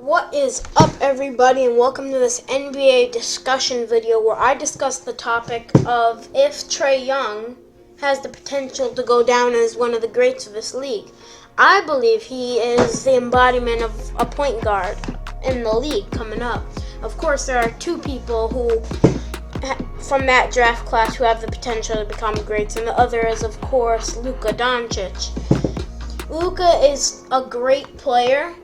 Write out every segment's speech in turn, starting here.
What is up, everybody, and welcome to this NBA discussion video where I discuss the topic of if Trae Young has the potential to go down as one of the greats of this league. I believe he is the embodiment of a point guard in the league coming up. Of course, there are two people who from that draft class who have the potential to become greats, and the other is, of course, Luka Doncic. Luka is a great player.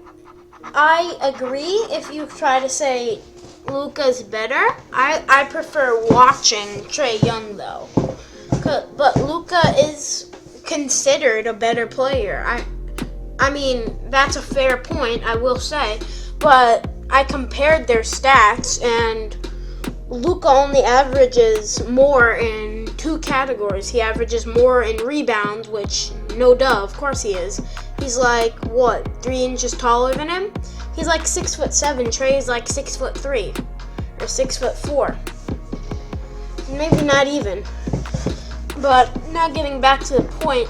I agree if you try to say Luka's better. I prefer watching Trae Young, though. But Luka is considered a better player. I mean, that's a fair point, I will say. But I compared their stats, and Luka only averages more in two categories. He averages more in rebounds, which, no duh, of course he is. He's like, 3 inches taller than him? He's like 6'7". Trae's like 6'3" or 6'4". Maybe not even. But now getting back to the point,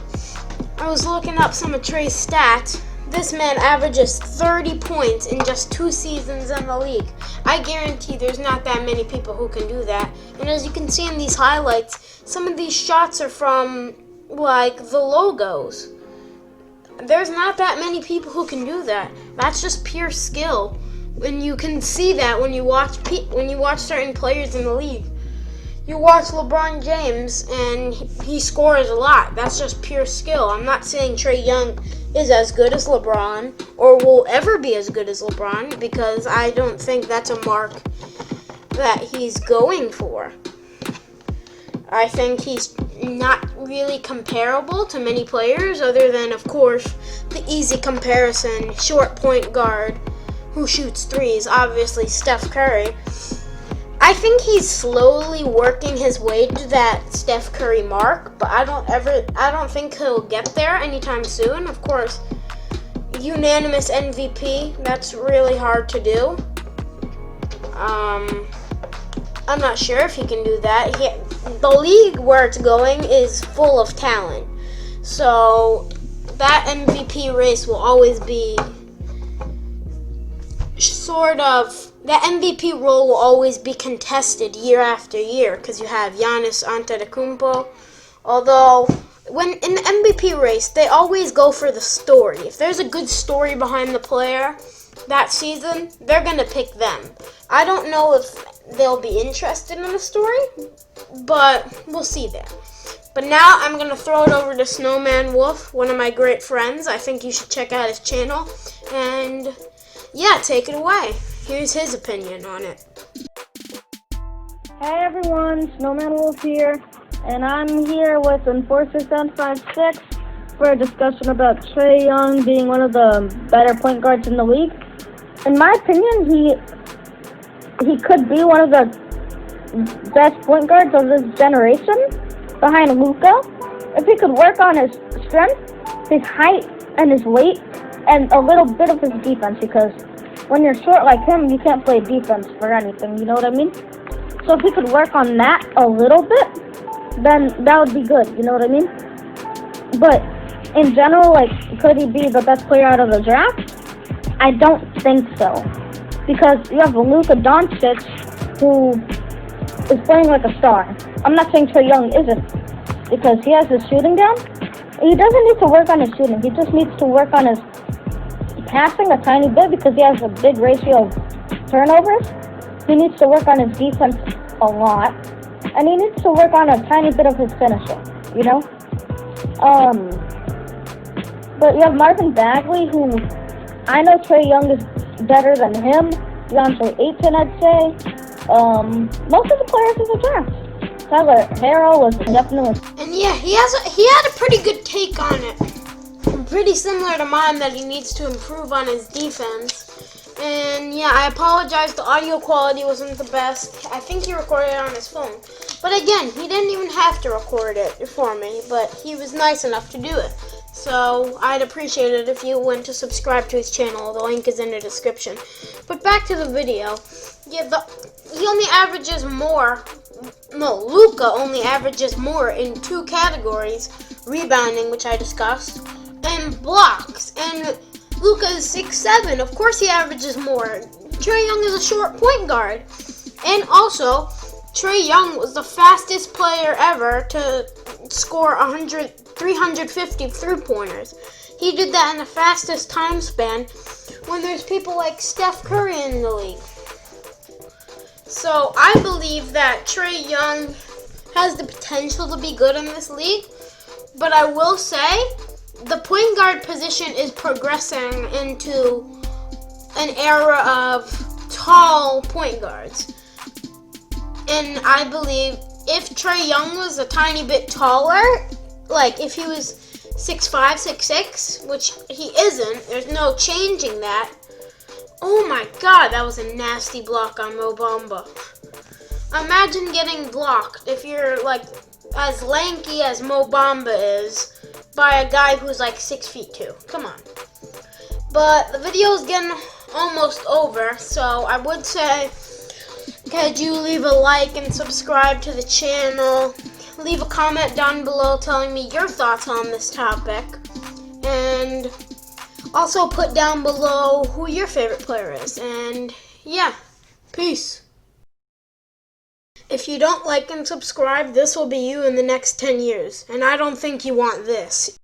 I was looking up some of Trae's stats. This man averages 30 points in just 2 seasons in the league. I guarantee there's not that many people who can do that. And as you can see in these highlights, some of these shots are from, like, the logos. There's not that many people who can do that. That's just pure skill. And you can see that when you watch certain players in the league. You watch LeBron James, and he scores a lot. That's just pure skill. I'm not saying Trae Young is as good as LeBron or will ever be as good as LeBron, because I don't think that's a mark that he's going for. I think he's not really comparable to many players, other than, of course, the easy comparison, short point guard who shoots threes, obviously Steph Curry. I think he's slowly working his way to that Steph Curry mark, but I don't think he'll get there anytime soon. Of course, unanimous MVP, that's really hard to do. I'm not sure if he can do that. The league where it's going is full of talent. So that MVP race will always be that MVP role will always be contested year after year, because you have Giannis Antetokounmpo. Although, when in the MVP race, they always go for the story. If there's a good story behind the player that season, they're going to pick them. I don't know if they'll be interested in the story, but we'll see there. But now I'm going to throw it over to Snowman Wolf, one of my great friends. I think you should check out his channel. And yeah, take it away. Here's his opinion on it. Hey everyone, Snowman Wolf here, and I'm here with Enforcer756 for a discussion about Trae Young being one of the better point guards in the league. In my opinion, he could be one of the best point guards of this generation, behind Luka, if he could work on his strength, his height, and his weight, and a little bit of his defense, because when you're short like him, you can't play defense for anything, you know what I mean? So if he could work on that a little bit, then that would be good, you know what I mean? But in general, like, could he be the best player out of the draft? I don't think so. Because you have Luka Doncic, who is playing like a star. I'm not saying Trae Young isn't, because he has his shooting down. He doesn't need to work on his shooting. He just needs to work on his passing a tiny bit, because he has a big ratio of turnovers. He needs to work on his defense a lot, and he needs to work on a tiny bit of his finishing, you know? But you have Marvin Bagley, who I know Trae Young is better than him. DeAndre Ayton, I'd say. Most of the players in the draft. Tyler Herro was definitely... And yeah, he had a pretty good take on it. Pretty similar to mine, that he needs to improve on his defense. And yeah, I apologize, the audio quality wasn't the best. I think he recorded it on his phone. But again, he didn't even have to record it for me, but he was nice enough to do it. So I'd appreciate it if you went to subscribe to his channel. The link is in the description. But back to the video. Yeah, he only averages more. No, Luka only averages more in 2 categories: rebounding, which I discussed, and blocks. And Luka is 6'7". Of course he averages more. Trae Young is a short point guard. And also, Trae Young was the fastest player ever to score 350 three-pointers. He did that in the fastest time span when there's people like Steph Curry in the league. So I believe that Trae Young has the potential to be good in this league. But I will say, the point guard position is progressing into an era of tall point guards. And I believe if Trae Young was a tiny bit taller, like if he was 6'5", 6'6", which he isn't, there's no changing that. Oh my god, that was a nasty block on Mo Bamba. Imagine getting blocked if you're like as lanky as Mo Bamba is by a guy who's like 6'2". Come on. But the video is getting almost over, so I would say, could you leave a like and subscribe to the channel? Leave a comment down below telling me your thoughts on this topic. And also put down below who your favorite player is. And yeah, peace. If you don't like and subscribe, this will be you in the next 10 years. And I don't think you want this.